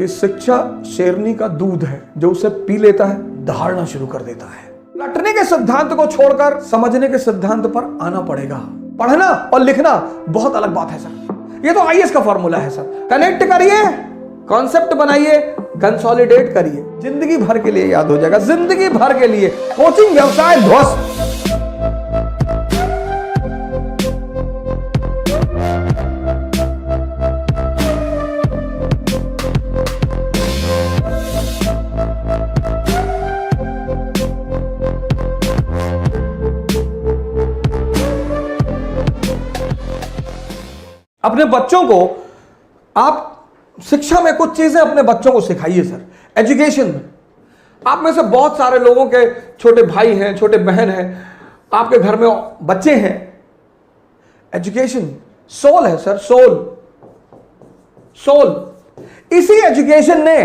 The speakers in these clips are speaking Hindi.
कि शिक्षा शेरनी का दूध है, जो उसे पी लेता है दहाड़ना शुरू कर देता है। रटने के सिद्धांत को छोड़कर समझने के सिद्धांत पर आना पड़ेगा। पढ़ना और लिखना बहुत अलग बात है सर। ये तो आईएएस का फॉर्मूला है सर। कनेक्ट करिए, कॉन्सेप्ट बनाइए, कंसोलिडेट करिए, जिंदगी भर के लिए याद हो जाएगा, जिंदगी भर के लिए। कोचिंग व्यवसाय ध्वस्त। अपने बच्चों को आप शिक्षा में कुछ चीजें अपने बच्चों को सिखाइए सर। एजुकेशन में आप में से बहुत सारे लोगों के छोटे भाई हैं, छोटे बहन हैं, आपके घर में बच्चे हैं। एजुकेशन सोल है सर, सोल। सोल इसी एजुकेशन ने,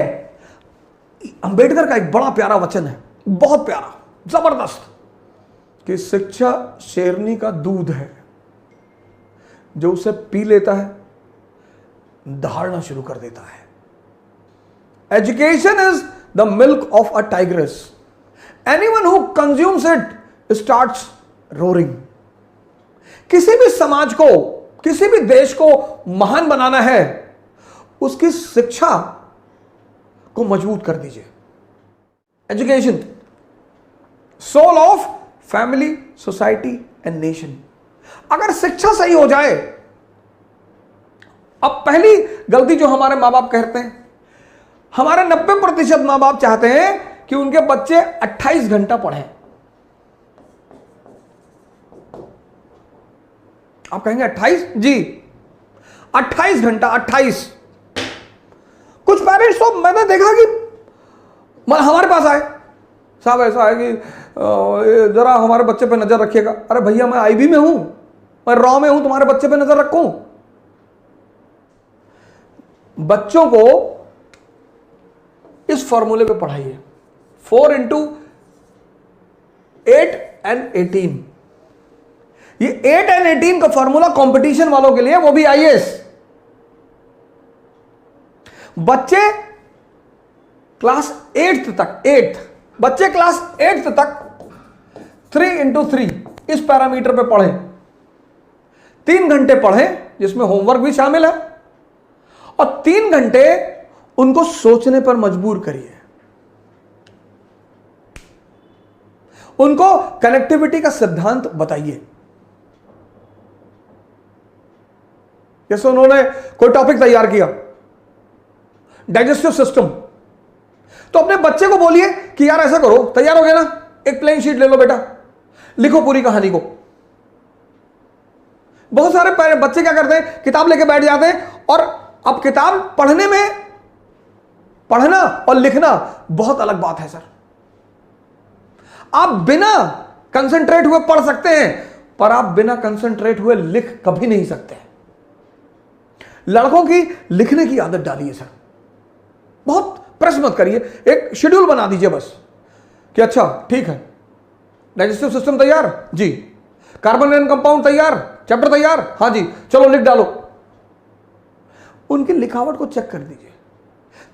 अंबेडकर का एक बड़ा प्यारा वचन है, बहुत प्यारा, जबरदस्त, कि शिक्षा शेरनी का दूध है, जो उसे पी लेता है दहाड़ना शुरू कर देता है। Education is the milk of a tigress. Anyone who consumes it starts roaring. किसी भी समाज को, किसी भी देश को महान बनाना है, उसकी शिक्षा को मजबूत कर दीजिए। Education soul of family, society and nation. अगर शिक्षा सही हो जाए, अब पहली गलती जो हमारे मां बाप करते हैं, हमारे 90% मां बाप चाहते हैं कि उनके बच्चे 28 घंटा पढ़ें। आप कहेंगे 28? जी 28 घंटा, 28। कुछ पेरेंट्स तो मैंने देखा कि हमारे पास आए, साहब ऐसा है कि जरा हमारे बच्चे पे नजर रखिएगा। अरे भैया, मैं आईबी में हूं, मैं रॉ में हूं, तुम्हारे बच्चे पे नजर रखूं? बच्चों को इस फॉर्मूले पे पढ़ाइए, 4 into 8 and 18। ये 8 and 18 का फॉर्मूला कंपटीशन वालों के लिए, वो भी आईएएस। बच्चे क्लास 8th तक, 8th बच्चे क्लास 8th तक 3 into 3 इस पैरामीटर पे पढ़ें। 3 घंटे पढ़ें, जिसमें होमवर्क भी शामिल है, और 3 घंटे उनको सोचने पर मजबूर करिए। उनको कनेक्टिविटी का सिद्धांत बताइए। जैसे उन्होंने कोई टॉपिक तैयार किया, डाइजेस्टिव सिस्टम, तो अपने बच्चे को बोलिए कि यार ऐसा करो, तैयार हो गया ना, एक प्लेन शीट ले लो बेटा, लिखो पूरी कहानी को। बहुत सारे बच्चे क्या करते हैं, किताब लेके बैठ जाते हैं, और अब किताब पढ़ने में, पढ़ना और लिखना बहुत अलग बात है सर। आप बिना कंसंट्रेट हुए पढ़ सकते हैं, पर आप बिना कंसंट्रेट हुए लिख कभी नहीं सकते। लड़कों की लिखने की आदत डालिए सर, बहुत प्रेस मत करिए, एक शेड्यूल बना दीजिए बस, कि अच्छा ठीक है, डाइजेस्टिव सिस्टम तैयार जी, कार्बन एंड कंपाउंड तैयार, चैप्टर तैयार, हाँ जी, चलो लिख डालो। उनकी लिखावट को चेक कर दीजिए।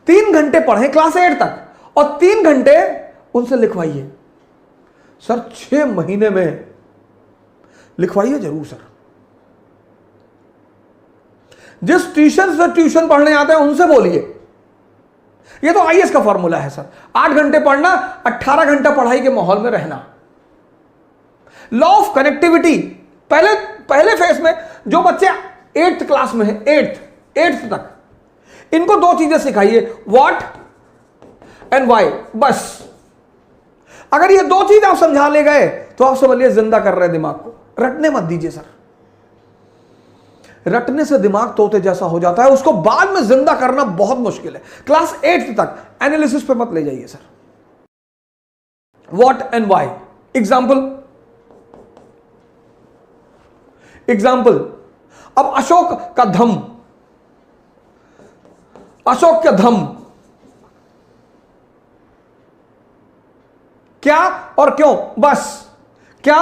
3 घंटे पढ़ें क्लास 8 तक, और 3 घंटे उनसे लिखवाइए सर। 6 महीने में लिखवाइए जरूर सर। जिस ट्यूशन से ट्यूशन पढ़ने आते हैं उनसे बोलिए। यह तो आईएएस का फॉर्मूला है सर। 8 घंटे पढ़ना, 18 घंटा पढ़ाई के माहौल में रहना। लॉ ऑफ कनेक्टिविटी, पहले फेज में जो बच्चे 8th क्लास में है, 8th तक, इनको 2 चीजें सिखाइए, व्हाट एंड व्हाई, बस। अगर ये 2 चीज आप समझा ले गए तो आप समझिए जिंदा कर रहे हैं दिमाग को। रटने मत दीजिए सर। रटने से दिमाग तोते जैसा हो जाता है, उसको बाद में जिंदा करना बहुत मुश्किल है। क्लास 8th तक एनालिसिस पे मत ले जाइए sir. What and why, example. अब अशोक का धम्म, अशोक का धम्म क्या और क्यों, बस। क्या?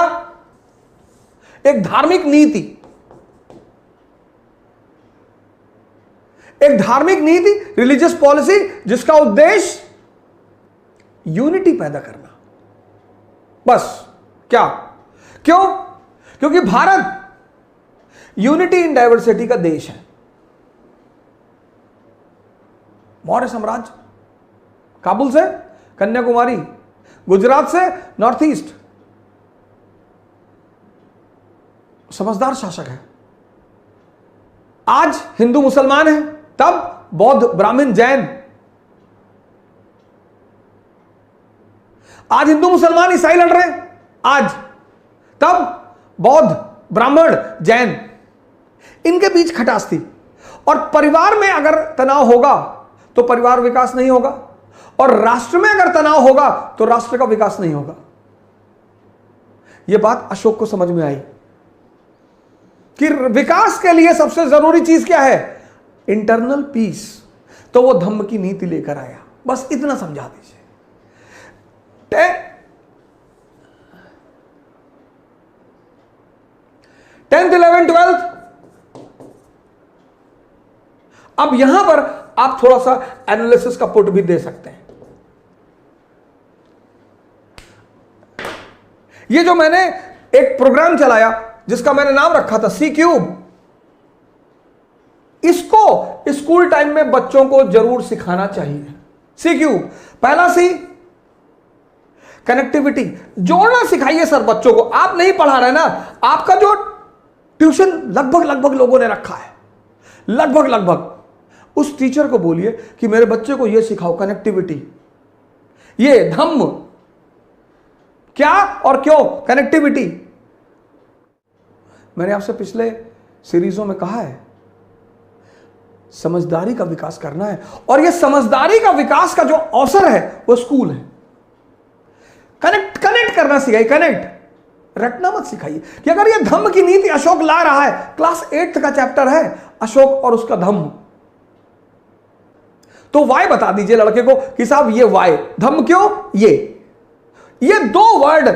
एक धार्मिक नीति, एक धार्मिक नीति, रिलीजियस पॉलिसी जिसका उद्देश्य यूनिटी पैदा करना, बस। क्या? क्यों? क्योंकि भारत यूनिटी इन डाइवर्सिटी का देश है। मौर्य साम्राज्य, काबुल से कन्याकुमारी, गुजरात से नॉर्थ ईस्ट, समझदार शासक है। आज हिंदू मुसलमान है, तब बौद्ध ब्राह्मण जैन, आज हिंदू मुसलमान ईसाई लड़ रहे हैं, आज, तब बौद्ध ब्राह्मण जैन, इनके बीच खटास थी। और परिवार में अगर तनाव होगा तो परिवार विकास नहीं होगा, और राष्ट्र में अगर तनाव होगा तो राष्ट्र का विकास नहीं होगा। यह बात अशोक को समझ में आई कि विकास के लिए सबसे जरूरी चीज क्या है? Internal peace. तो वो धम्म की नीति लेकर आया। बस इतना समझा दीजिए। 10th 11th 12th। अब यहां पर आप थोड़ा सा एनालिसिस का पुट भी दे सकते हैं। ये जो मैंने एक प्रोग्राम चलाया जिसका मैंने नाम रखा था सी क्यूब, इसको स्कूल टाइम में बच्चों को जरूर सिखाना चाहिए। सी क्यूब, पहला सी कनेक्टिविटी, जोड़ना सिखाइए सर बच्चों को। आप नहीं पढ़ा रहे ना, आपका जो ट्यूशन लगभग लोगों ने रखा है, लगभग उस टीचर को बोलिए कि मेरे बच्चे को यह सिखाओ, कनेक्टिविटी, ये धम्म क्या और क्यों, कनेक्टिविटी। मैंने आपसे पिछले सीरीजों में कहा है, समझदारी का विकास करना है, और यह समझदारी का विकास का जो अवसर है वो स्कूल है। कनेक्ट करना सिखाइए, कनेक्ट, रटना मत सिखाइए कि अगर यह धम्म की नीति अशोक ला रहा है, क्लास 8th का चैप्टर है अशोक और उसका धम्म, तो वाई बता दीजिए लड़के को कि साहब ये वाई, धम्म क्यों, ये 2 वर्ड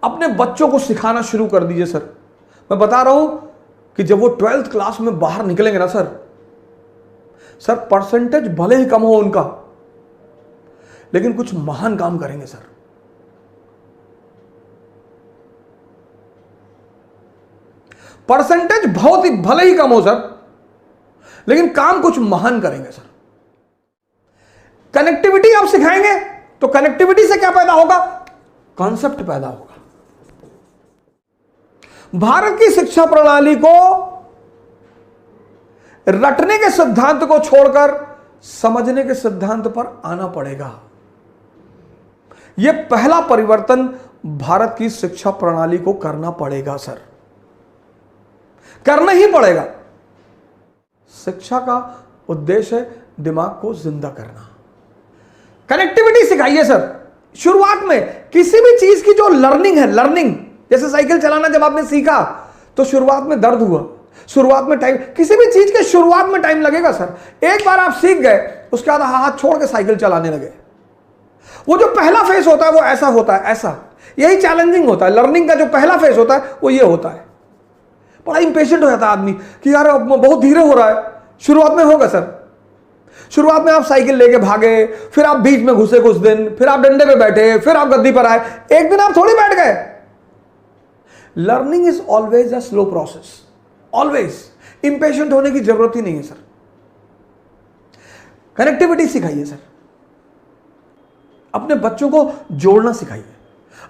अपने बच्चों को सिखाना शुरू कर दीजिए सर। मैं बता रहा हूं कि जब वो 12th क्लास में बाहर निकलेंगे ना सर परसेंटेज भले ही कम हो उनका, लेकिन कुछ महान काम करेंगे सर। परसेंटेज बहुत ही भले ही कम हो सर, लेकिन काम कुछ महान करेंगे सर। कनेक्टिविटी आप सिखाएंगे तो कनेक्टिविटी से क्या पैदा होगा, कॉन्सेप्ट पैदा होगा। भारत की शिक्षा प्रणाली को रटने के सिद्धांत को छोड़कर समझने के सिद्धांत पर आना पड़ेगा। यह पहला परिवर्तन भारत की शिक्षा प्रणाली को करना पड़ेगा सर, करना ही पड़ेगा। शिक्षा का उद्देश्य है दिमाग को जिंदा करना। कनेक्टिविटी सिखाइए सर। शुरुआत में किसी भी चीज की जो लर्निंग है, लर्निंग जैसे साइकिल चलाना जब आपने सीखा तो शुरुआत में दर्द हुआ, शुरुआत में टाइम, किसी भी चीज के शुरुआत में टाइम लगेगा सर। एक बार आप सीख गए उसके बाद हाथ छोड़ के साइकिल चलाने लगे, वो जो पहला फेज होता है वो ऐसा होता है, ऐसा, यही चैलेंजिंग होता है। लर्निंग का जो पहला फेज होता है वो ये होता है। बड़ा इंपेशेंट हो जाता है आदमी कि यार बहुत धीरे हो रहा है। शुरुआत में होगा सर, शुरुआत में आप साइकिल लेके भागे, फिर आप बीच में घुसे कुछ दिन, फिर आप डंडे पे बैठे, फिर आप गद्दी पर आए, एक दिन आप थोड़ी बैठ गए। Learning is always a slow process, always. Impatient होने की जरूरत ही नहीं है सर। कनेक्टिविटी सिखाइए सर, अपने बच्चों को जोड़ना सिखाइए।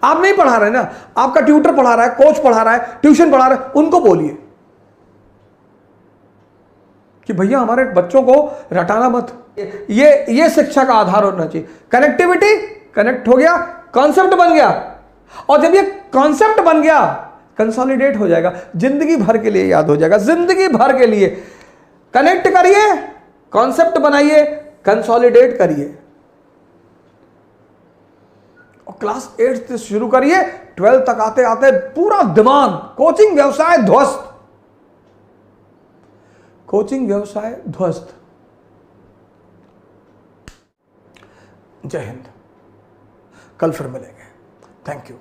आप नहीं पढ़ा रहे ना, आपका ट्यूटर पढ़ा रहा है, कोच पढ़ा रहा है, ट्यूशन पढ़ा रहा है, उनको बोलिए कि भैया हमारे बच्चों को रटाना मत। ये शिक्षा का आधार होना चाहिए। कनेक्टिविटी, कनेक्ट हो गया, कॉन्सेप्ट बन गया, और जब ये कॉन्सेप्ट बन गया कंसोलिडेट हो जाएगा, जिंदगी भर के लिए याद हो जाएगा, जिंदगी भर के लिए। कनेक्ट करिए, कॉन्सेप्ट बनाइए, कंसोलिडेट करिए, और क्लास 8 से शुरू करिए, 12 तक आते आते पूरा दिमाग, कोचिंग व्यवसाय ध्वस्त, कोचिंग व्यवसाय ध्वस्त। जय हिंद। कल फिर मिलेंगे। Thank you.